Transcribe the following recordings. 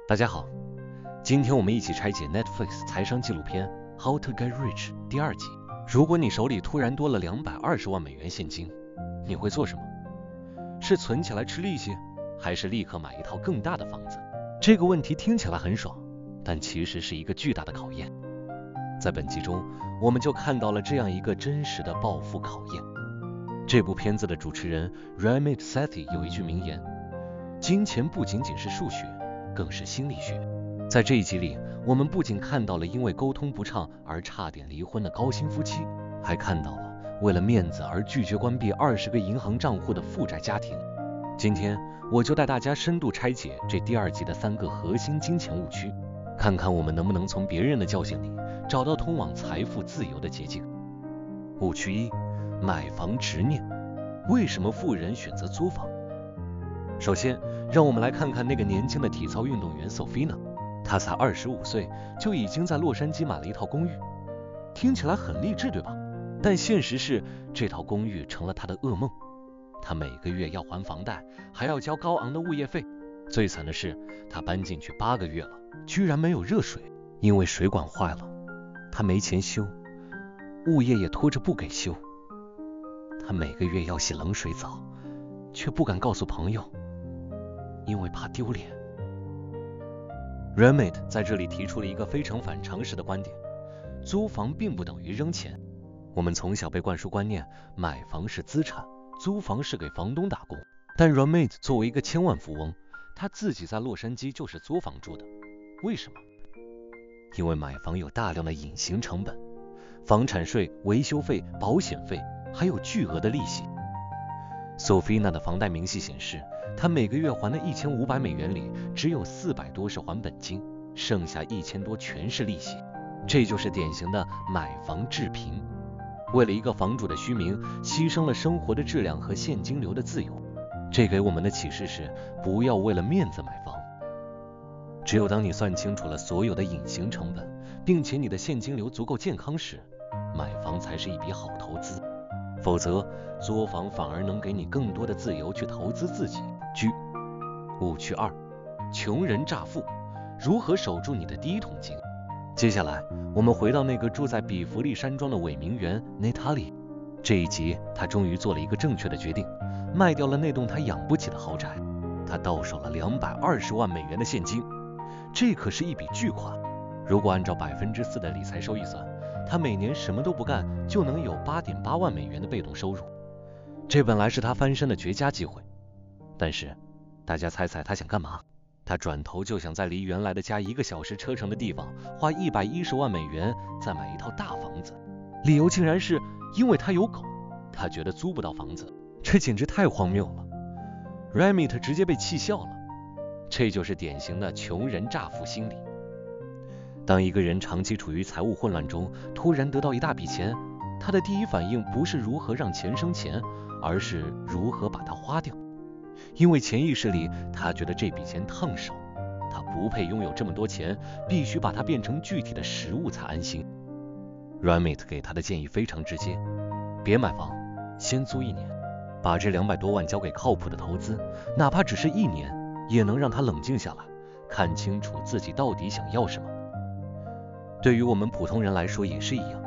大家好，今天我們一起拆解 Netflix 財商紀錄片《How to Get Rich》第2集。如果你手裡突然多了220萬美元現金，你會做什麼？是存起來吃利息，還是立刻買一套更大的房子？這個問題聽起來很爽，但其實是一個巨大的考驗。在本集中，我們就看到了這樣一個真實的暴富考驗。這部片子的主持人 Ramit Sethi 有一句名言：金錢不僅僅是數學，更是心理學。在這一集裡，我們不僅看到了因為溝通不暢而差點離婚的高薪夫妻，還看到了為了面子而拒絕關閉20個銀行賬戶的負債家庭。今天我就帶大家深度拆解這第2集的3個核心金錢誤區，看看我們能不能從別人的教訓裡找到通往財富自由的捷徑。誤區1：買房執念。為什麼富人選擇租房？首先，讓我們來看看那個年輕的體操運動員 Sophia， 她才25歲就已經在洛杉磯買了一套公寓。聽起來很勵志，对吧？但現實是，這套公寓成了她的噩夢。她每個月要還房貸，還要交高昂的物業費。最慘的是，她搬進去8個月了，居然沒有熱水，因為水管壞了，她沒錢修，物業也拖着不給修。她每個月要洗冷水澡，卻不敢告訴朋友，因為怕丟臉。Ramit 在這裡提出了一個非常反常識的觀點：租房並不等於扔錢。我們從小被灌輸觀念，買房是資產，租房是給房東打工。但 Ramit 作為一個千萬富翁，他自己在洛杉磯就是租房住的。為什麼？因為買房有大量的隱形成本，房產稅、維修費、保險費，還有巨額的利息。Sophia 的房貸明細顯示，她每個月還的1500美元裡，只有400多是還本金，剩下1000多全是利息。這就是典型的買房致貧。為了一個房主的虛名，犧牲了生活的質量和現金流的自由。這給我們的啟示是，不要為了面子買房。只有當你算清楚了所有的隱形成本，並且你的現金流足夠健康時，買房才是一筆好投資。否則，租房反而能給你更多的自由去投資自己。誤區2：窮人乍富，如何守住你的第一桶金？接下來，我們回到那個住在比弗利山莊的偽名媛 Natalie。這一集，她終於做了一個正確的決定，賣掉了那棟她養不起的豪宅。她到手了220萬美元的現金，這可是一筆巨款。如果按照4%的理財收益算，他每年什麼都不幹就能有8.8萬美元的被動收入，這本來是他翻身的絕佳機会。但是，大家猜猜他想幹嘛？他轉頭就想在離原來的家1個小時車程的地方花110萬美元再買一套大房子，理由竟然是因為他有狗，他覺得租不到房子，這簡直太荒謬了。Ramit 直接被氣笑了。這就是典型的窮人乍富心理。當一個人長期處於財務混亂中，突然得到一大筆錢，他的第一反應不是如何讓錢生錢，而是如何把它花掉。因為潛意識裡，他覺得這筆錢燙手，他不配擁有這麼多錢，必須把它變成具體的實物才安心。Ramit 給他的建議非常直接：別買房，先租1年，把這200多萬交給靠譜的投資，哪怕只是1年，也能讓他冷靜下來，看清楚自己到底想要什麼。對於我們普通人來說也是一樣，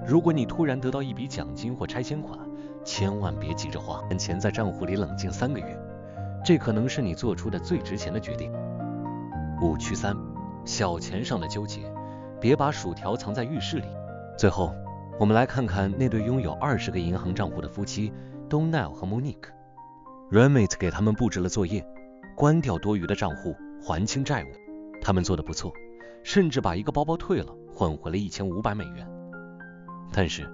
如果你突然得到一筆獎金或拆遷款，千萬別急着花，等錢在賬戶裡冷靜3個月，這可能是你做出的最值錢的決定。誤區3：小錢上的糾結，別把薯條藏在浴室裡。最後，我們來看看那對擁有20個銀行賬戶的夫妻 Donald 和 Monique。 Ramit 給他們布置了作業，關掉多餘的賬戶，還清債務。他們做得不錯，甚至把一個包包退了，換回了1500美元。但是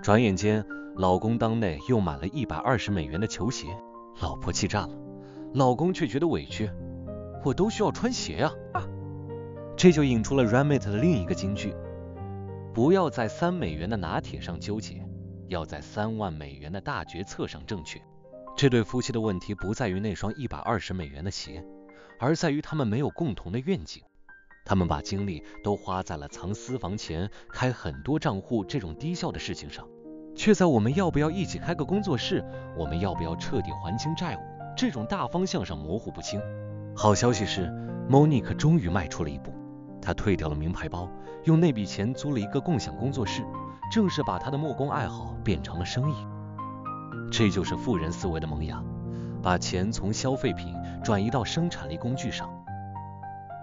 轉眼間，老公當内又買了120美元的球鞋，老婆氣炸了，老公卻覺得委屈，我都需要穿鞋啊。這就引出了 Ramit 的另一個金句：不要在3美元的拿鐵上糾結，要在3萬美元的大決策上正確。這對夫妻的問題不在於那雙120美元的鞋，而在於他們沒有共同的願景。他們把精力都花在了藏私房錢、開很多賬戶這種低效的事情上，卻在我們要不要一起開個工作室，我們要不要徹底還清債務，這種大方向上模糊不清。好消息是，莫妮克終於邁出了一步，她退掉了名牌包，用那筆錢租了一個共享工作室，正式把她的木工爱好变成了生意。這就是富人思維的萌芽，把錢從消費品轉移到生產力工具上。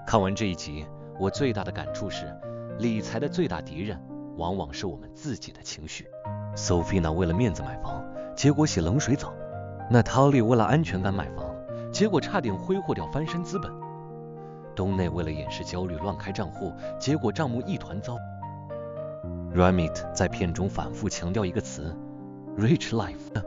看完這一集，我最大的感觸是，理財的最大敵人往往是我們自己的情緒。Sophia 為了面子買房，結果洗冷水澡；那 Natalie 為了安全感買房，結果差點揮霍掉翻身資本；東內為了掩飾焦慮亂開賬戶，結果賬目一團糟。Ramit 在片中反覆強調一個詞 ：rich life。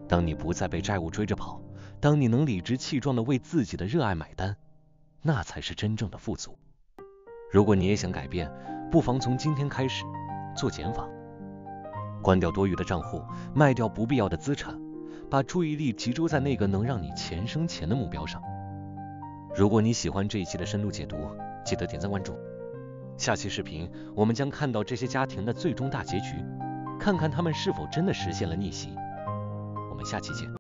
当你不再被債務追着跑，當你能理直氣壯地為自己的熱愛買單，那才是真正的富足。如果你也想改变，不妨從今天開始做減法，關掉多餘的賬戶，賣掉不必要的資產，把注意力集中在那個能讓你錢生錢的目標上。如果你喜歡這一期的深度解讀，記得點讚關注。下期視頻我們將看到這些家庭的最終大結局，看看他們是否真的實現了逆襲。我們下期見。